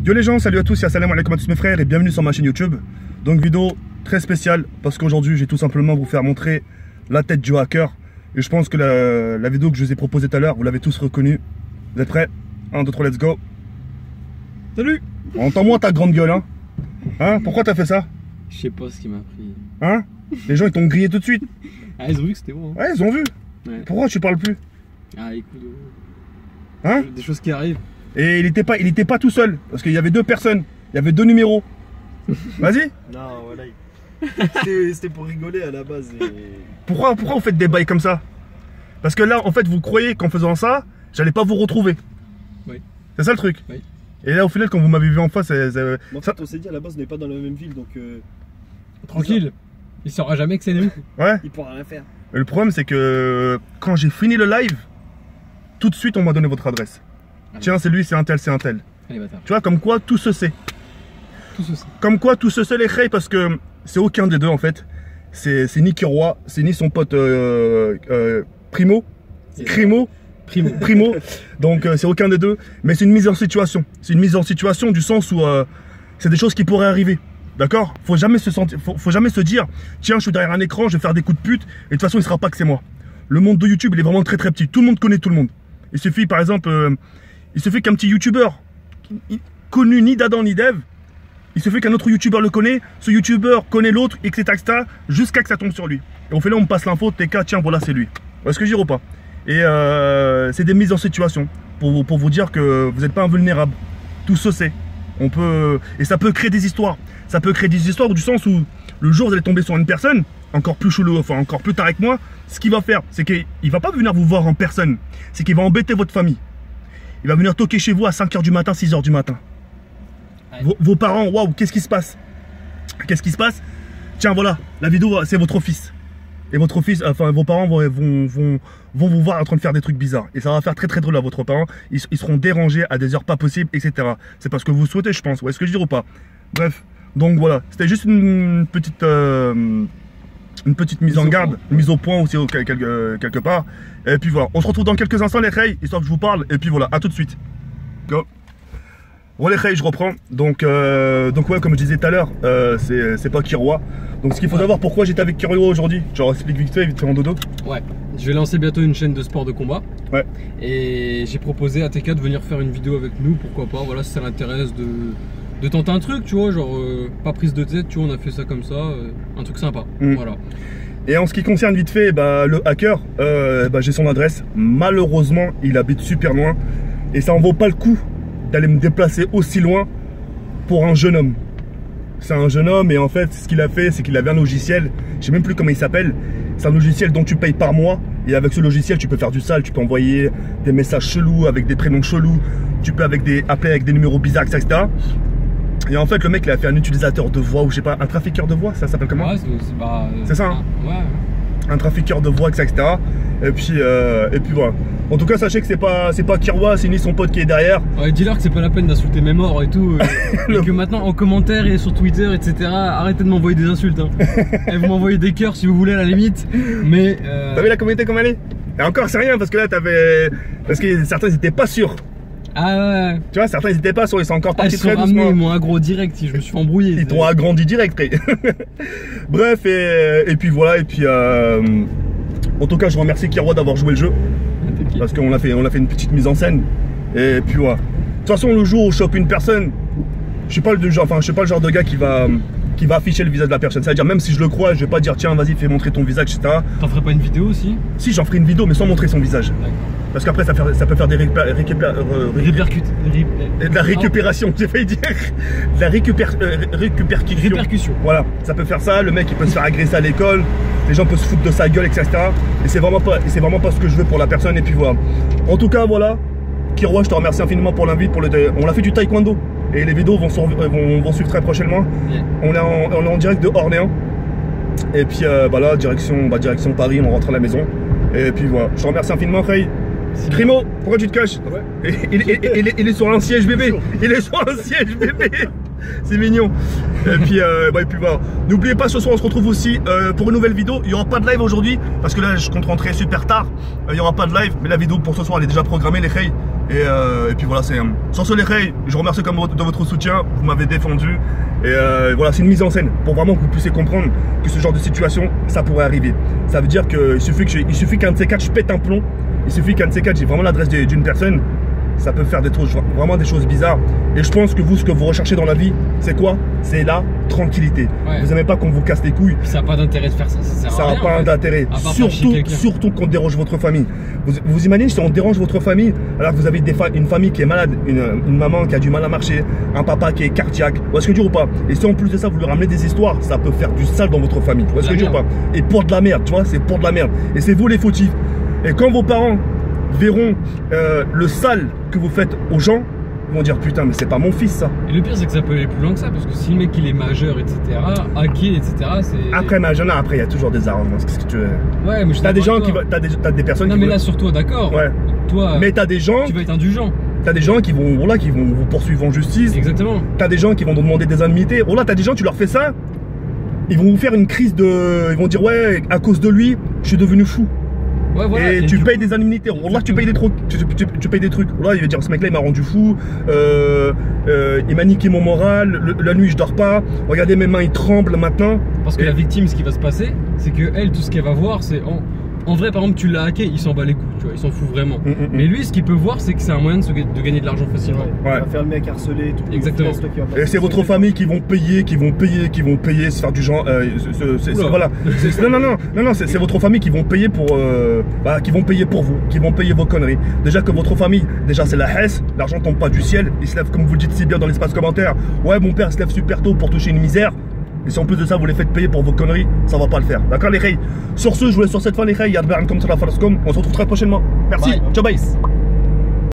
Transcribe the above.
Yo les gens, salut à tous et assalamu alaikum à tous mes frères et bienvenue sur ma chaîne YouTube. Donc vidéo très spéciale parce qu'aujourd'hui je vais tout simplement vous faire montrer la tête du hacker. Et je pense que la vidéo que je vous ai proposée tout à l'heure, vous l'avez tous reconnue. Vous êtes prêts? 1, 2, 3, let's go. Salut. Entends-moi ta grande gueule hein. Hein? Pourquoi t'as fait ça? Je sais pas ce qui m'a pris. Hein? Les gens ils t'ont grillé tout de suite. Ah ils ont vu que c'était bon hein. Ouais ils ont vu. Ouais. Pourquoi tu parles plus? Ah écoute. Hein? Des choses qui arrivent. Et il était pas tout seul, parce qu'il y avait deux personnes, il y avait deux numéros. Vas-y. Non, voilà. C'était pour rigoler à la base. Et... Pourquoi vous faites des bails comme ça? Parce que là, en fait, vous croyez qu'en faisant ça, j'allais pas vous retrouver. Oui. C'est ça le truc. Oui. Et là, au final, quand vous m'avez vu en face, en fait, on s'est dit à la base, on n'est pas dans la même ville, donc... Tranquille. Il saura jamais que c'est nous. Ouais. Il pourra rien faire. Et le problème, c'est que quand j'ai fini le live, tout de suite, on m'a donné votre adresse. Allez. Tiens, c'est lui, c'est un tel, c'est un tel. Allez, bâtard. Tu vois, comme quoi tout se sait. Tout se sait. Comme quoi tout se sait les khayes, parce que c'est aucun des deux en fait. C'est ni Kiroa, c'est ni son pote Primo. Donc c'est aucun des deux. Mais c'est une mise en situation. C'est une mise en situation du sens où c'est des choses qui pourraient arriver. D'accord? Faut jamais se dire, tiens, je suis derrière un écran, je vais faire des coups de pute, et de toute façon, il sera pas que c'est moi. Le monde de YouTube, il est vraiment très très petit. Tout le monde connaît tout le monde. Il suffit par exemple, il suffit qu'un petit youtubeur connu ni d'Adam ni d'Ève, il suffit qu'un autre youtubeur le connaît, ce youtubeur connaît l'autre, etc. jusqu'à que ça tombe sur lui. Et on fait là, on me passe l'info, TK, tiens, voilà, c'est lui. Vous voyez ce que je veux dire ou pas? Et c'est des mises en situation pour vous dire que vous n'êtes pas invulnérable. Tout se sait. On peut, et ça peut créer des histoires. Ça peut créer des histoires du sens où le jour où vous allez tomber sur une personne, encore plus chelou, enfin encore plus tard avec moi, ce qu'il va faire, c'est qu'il va pas venir vous voir en personne. C'est qu'il va embêter votre famille. Il va venir toquer chez vous à 5 h du matin, 6 h du matin. Vos parents, waouh, qu'est-ce qui se passe? Qu'est-ce qui se passe? Tiens, voilà, la vidéo, c'est votre fils. Et votre fils, enfin, vos parents vont vous voir en train de faire des trucs bizarres. Et ça va faire très très drôle à votre parent. Ils seront dérangés à des heures pas possibles, etc. C'est parce que vous souhaitez, je pense. Vous voyez ce que je veux dire ou pas? Bref, donc voilà, c'était juste une petite mise en garde, une mise au point aussi quelque part. Et puis voilà, on se retrouve dans quelques instants les khayes, histoire que je vous parle. Et puis voilà, à tout de suite. Go. Bon les khayes, je reprends. Donc ouais, comme je disais tout à l'heure, c'est pas Kiroa. Donc ce qu'il faut savoir, pourquoi j'étais avec Kiroa aujourd'hui, je leur explique vite fait en dodo. Ouais, je vais lancer bientôt une chaîne de sport de combat. Ouais. Et j'ai proposé à TK de venir faire une vidéo avec nous, pourquoi pas, voilà, si ça l'intéresse de tenter un truc, tu vois, genre pas prise de tête, tu vois, on a fait ça comme ça, un truc sympa, voilà. Et en ce qui concerne vite fait, le hacker, j'ai son adresse, malheureusement il habite super loin, et ça en vaut pas le coup d'aller me déplacer aussi loin pour un jeune homme. C'est un jeune homme et en fait ce qu'il a fait, c'est qu'il avait un logiciel, je sais même plus comment il s'appelle, c'est un logiciel dont tu payes par mois, et avec ce logiciel tu peux faire du sale, tu peux envoyer des messages chelous avec des prénoms chelous, tu peux appeler avec des numéros bizarres, etc. Et en fait, le mec, il a fait un utilisateur de voix, ou je sais pas, un trafiqueur de voix, ça s'appelle comment? Ouais, c'est ça, hein? Ouais. Un trafiqueur de voix, etc. Et puis voilà. En tout cas, sachez que c'est pas Kiroa, c'est ni son pote qui est derrière. Ouais, dis-leur que c'est pas la peine d'insulter mes morts et tout. Et que maintenant, en commentaire et sur Twitter, etc., arrêtez de m'envoyer des insultes. Hein. Et vous m'envoyez des cœurs si vous voulez, à la limite. Mais. T'as vu la communauté comme elle est? Et encore, c'est rien, parce que là, parce que certains n'étaient pas sûrs. Ah ouais. Tu vois, certains ils étaient pas sûrs, ils sont encore partis très doucement. Ils m'ont aggro direct, je me suis embrouillé. Ils t'ont agrandi direct. Bref, et puis voilà, et puis en tout cas je remercie Kiroa d'avoir joué le jeu. Parce qu'on a fait une petite mise en scène. Et puis voilà. De toute façon, le jour où je chope une personne, je suis pas le genre de gars qui va afficher le visage de la personne. C'est-à-dire, même si je le crois, je vais pas dire tiens, vas-y, fais montrer ton visage, etc. T'en ferais pas une vidéo aussi? Si, j'en ferai une vidéo, mais sans montrer son visage. Parce qu'après, ça peut faire des de la récupération, j'ai failli dire. De la répercussion. Voilà, ça peut faire ça, le mec il peut se faire agresser à l'école, les gens peuvent se foutre de sa gueule, etc. Et c'est vraiment pas ce que je veux pour la personne, et puis voilà. En tout cas, voilà. Kiroa, je te remercie infiniment pour l'invite. On a fait du taekwondo. Et les vidéos vont suivre très prochainement. Yeah. On est en direct de Orléans. Et puis là, direction Paris, on rentre à la maison. Et puis voilà, je te remercie infiniment, Ray. Primo, pourquoi tu te caches? Ouais. Il est sur un siège bébé. Il est sur un siège bébé. C'est mignon. Et puis voilà. N'oubliez pas, ce soir on se retrouve aussi pour une nouvelle vidéo. Il n'y aura pas de live aujourd'hui parce que là je compte rentrer super tard. Il n'y aura pas de live, mais la vidéo pour ce soir elle est déjà programmée les khayes. Et puis voilà, c'est sur ce les Ray, je vous remercie comme de votre soutien, vous m'avez défendu. Et voilà, c'est une mise en scène pour vraiment que vous puissiez comprendre que ce genre de situation, ça pourrait arriver. Ça veut dire qu'il suffit qu'un de ces quatre, je pète un plomb, il suffit qu'un de ces quatre, j'ai vraiment l'adresse d'une personne, ça peut faire vraiment des choses bizarres. Et je pense que vous, ce que vous recherchez dans la vie, c'est quoi? C'est la tranquillité. Ouais. Vous n'aimez pas qu'on vous casse les couilles. Ça n'a pas d'intérêt de faire ça, ça n'a pas d'intérêt. Surtout qu'on dérange votre famille. Vous imaginez si on dérange votre famille, alors que vous avez une famille qui est malade, une maman qui a du mal à marcher, un papa qui est cardiaque, vous voyez ce que je veux dire ou pas? Et si en plus de ça, vous leur ramenez des histoires, ça peut faire du sale dans votre famille. Vous voyez ce que je veux dire ou pas? Et pour de la merde, tu vois, c'est pour de la merde. Et c'est vous les fautifs. Et quand vos parents verront le sale que vous faites aux gens, ils vont dire putain mais c'est pas mon fils ça. Et le pire c'est que ça peut aller plus loin que ça, parce que si le mec il est majeur etc, hacké etc, c'est... Après majeur, non, après il y a toujours des arrangements, qu'est-ce que tu veux. Ouais mais je t'as des gens qui t'as des personnes non, qui... Non mais là sur toi d'accord. Ouais. Toi mais t'as des gens... Tu vas être indulgent. T'as des gens qui vont, voilà, qui vont vous poursuivre en justice. Exactement. T'as des gens qui vont te demander des indemnités. Oh là t'as des gens, tu leur fais ça, ils vont vous faire une crise de... Ils vont dire ouais à cause de lui, je suis devenu fou. Ouais, voilà. Et tu payes des indemnités. Là, tu payes des trucs. Tu payes des trucs. Là, il va dire ce mec-là, il m'a rendu fou. Il m'a niqué mon moral. La nuit, je dors pas. Regardez, mes mains, ils tremblent maintenant. Parce que la victime, ce qui va se passer, c'est que elle, tout ce qu'elle va voir, c'est en vrai, par exemple, tu l'as hacké, il s'en bat les couilles, tu vois, il s'en fout vraiment. Mais lui, ce qu'il peut voir, c'est que c'est un moyen de gagner de l'argent facilement. Ouais. Il va faire le mec harcelé et tout. Exactement. Et c'est votre famille qui vont payer, se faire du genre. Voilà. Non, c'est votre famille qui vont payer pour, qui vont payer pour vous, qui vont payer vos conneries. Déjà que votre famille, déjà c'est la hesse, l'argent tombe pas du ciel, il se lève comme vous le dites si bien dans l'espace commentaire. Ouais, mon père se lève super tôt pour toucher une misère. Et si en plus de ça vous les faites payer pour vos conneries, ça va pas le faire. D'accord les Ray? Sur ce, je vous laisse sur cette fin les Ray. On se retrouve très prochainement. Merci. Ciao bye.